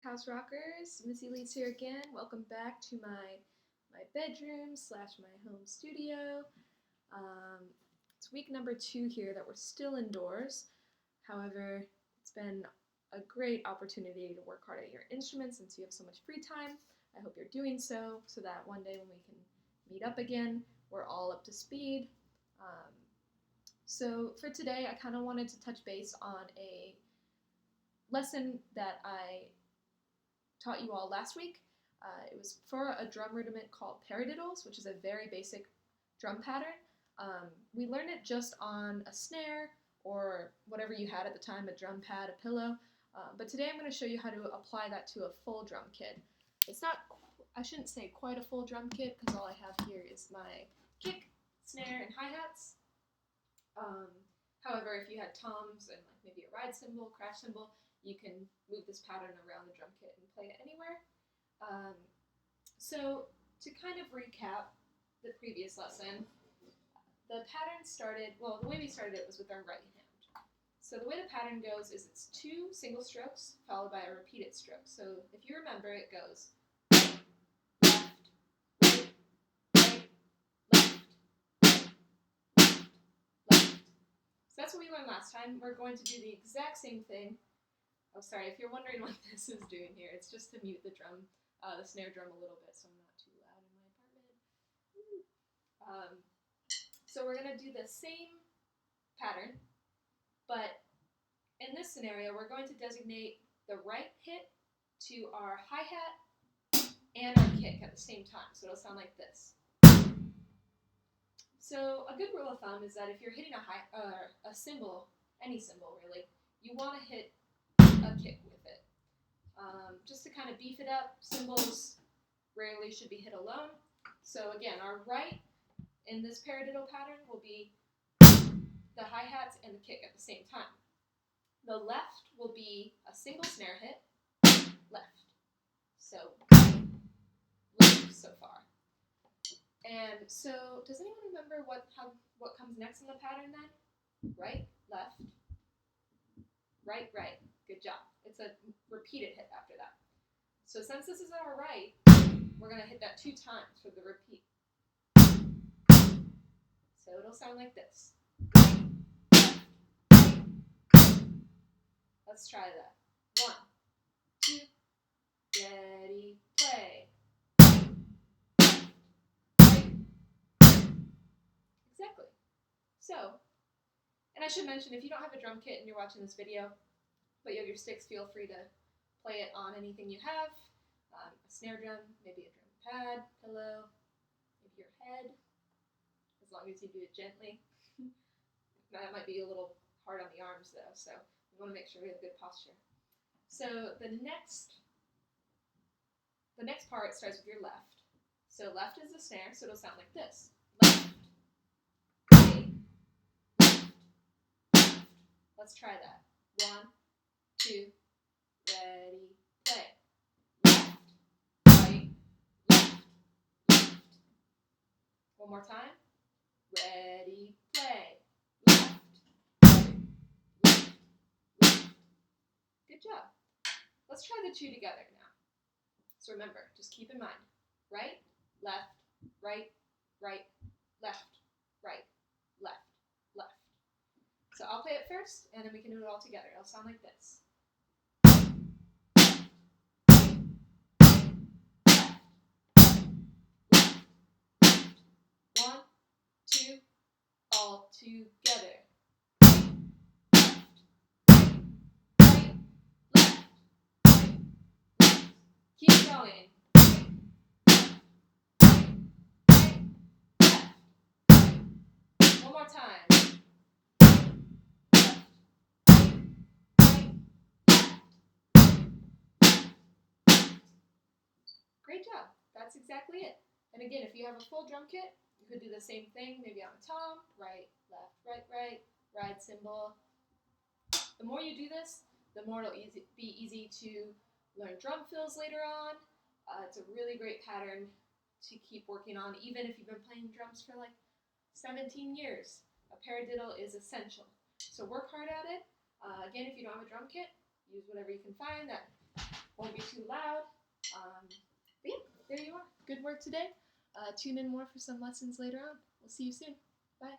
House Rockers, Missy Lee's here again. Welcome back to my bedroom slash my home studio. It's week number 2 here that we're still indoors. However, it's been a great opportunity to work hard at your instruments since you have so much free time. I hope you're doing so that one day when we can meet up again, we're all up to speed. So for today, I kind of wanted to touch base on a lesson that I taught you all last week. It was for a drum rudiment called Paradiddles, which is a very basic drum pattern. We learned it just on a snare or whatever you had at the time, a drum pad, a pillow. But today I'm going to show you how to apply that to a full drum kit. It's not, I shouldn't say quite a full drum kit because all I have here is my kick, snare, and hi-hats. However, if you had toms and like maybe a ride cymbal, crash cymbal, you can move this pattern around the drum kit and play it anywhere. So to kind of recap the previous lesson, the pattern started, well, the way we started it was with our right hand. So the way the pattern goes is it's 2 single strokes followed by a repeated stroke. So if you remember, it goes left, right, right, left, left. So that's what we learned last time. We're going to do the exact same thing. Oh, sorry, if you're wondering what this is doing here, it's just to mute the drum, the snare drum a little bit so I'm not too loud in my apartment. So we're going to do the same pattern, but in this scenario, we're going to designate the right hit to our hi-hat and our kick at the same time, so it'll sound like this. So a good rule of thumb is that if you're hitting a cymbal, any cymbal really, you want to hit a kick with it. Just to kind of beef it up, cymbals rarely should be hit alone. So again, our right in this paradiddle pattern will be the hi-hats and the kick at the same time. The left will be a single snare hit, left. So left so far. And so does anyone remember what comes next in the pattern then? Right, left, right, right. Good job. It's a repeated hit after that. So since this is our right, we're going to hit that 2 times for the repeat. So it'll sound like this. Let's try that. 1, 2, ready, play. Exactly. So, and I should mention, if you don't have a drum kit and you're watching this video, but you have your sticks, feel free to play it on anything you have. A snare drum, maybe a drum pad, pillow, maybe your head, as long as you do it gently. That might be a little hard on the arms though, so we want to make sure we have good posture. So the next part starts with your left. So left is the snare, so it'll sound like this. Left, right, left, left. Let's try that. 1, 2, ready, play. Left, right, left, left. One more time. Ready, play. Left, right, left, left. Good job. Let's try the 2 together now. So remember, just keep in mind, right, left, right, right, left, right, left, left. So I'll play it first, and then we can do it all together. It'll sound like this. 1, 2, all together. Right, left, right, left. Keep going. Right, left. One more time. Left, right, left. Great job. That's exactly it. And again, if you have a full drum kit, you could do the same thing, maybe on a tom, right, left, right, right, ride cymbal. The more you do this, the more it'll be easy to learn drum fills later on. It's a really great pattern to keep working on, even if you've been playing drums for like 17 years. A paradiddle is essential. So work hard at it. Again, if you don't have a drum kit, use whatever you can find that won't be too there you are. Good work today. Tune in more for some lessons later on. We'll see you soon. Bye.